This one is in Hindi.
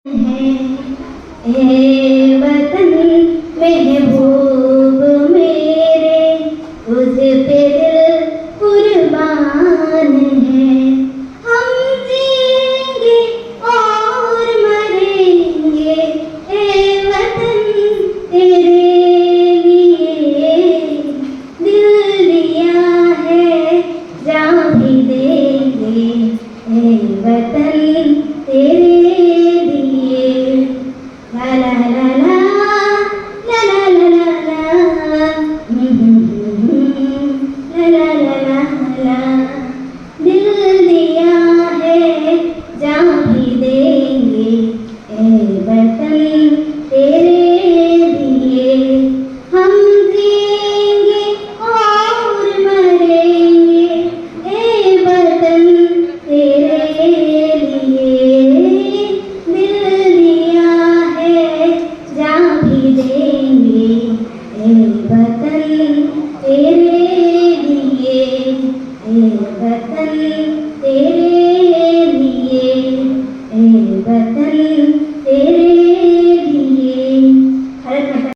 ए वतन महबूब मेरे, उस पे दिल कुर्बान है। हम जिएंगे और मरेंगे ए वतन तेरे लिए। दिल दिया है जान भी देंगे ए वतन तेरे लिए। ला ला ला ला ला ला ला ला ला ला ला ला ला। दिल दिया है जान भी देंगे ए वतन तेरे लिए। हम जिएंगे और मरेंगे ए वतन तेरे लिए। दिल दिया है जान भी देंगे ए वतन तेरे लिए, ए वतन तेरे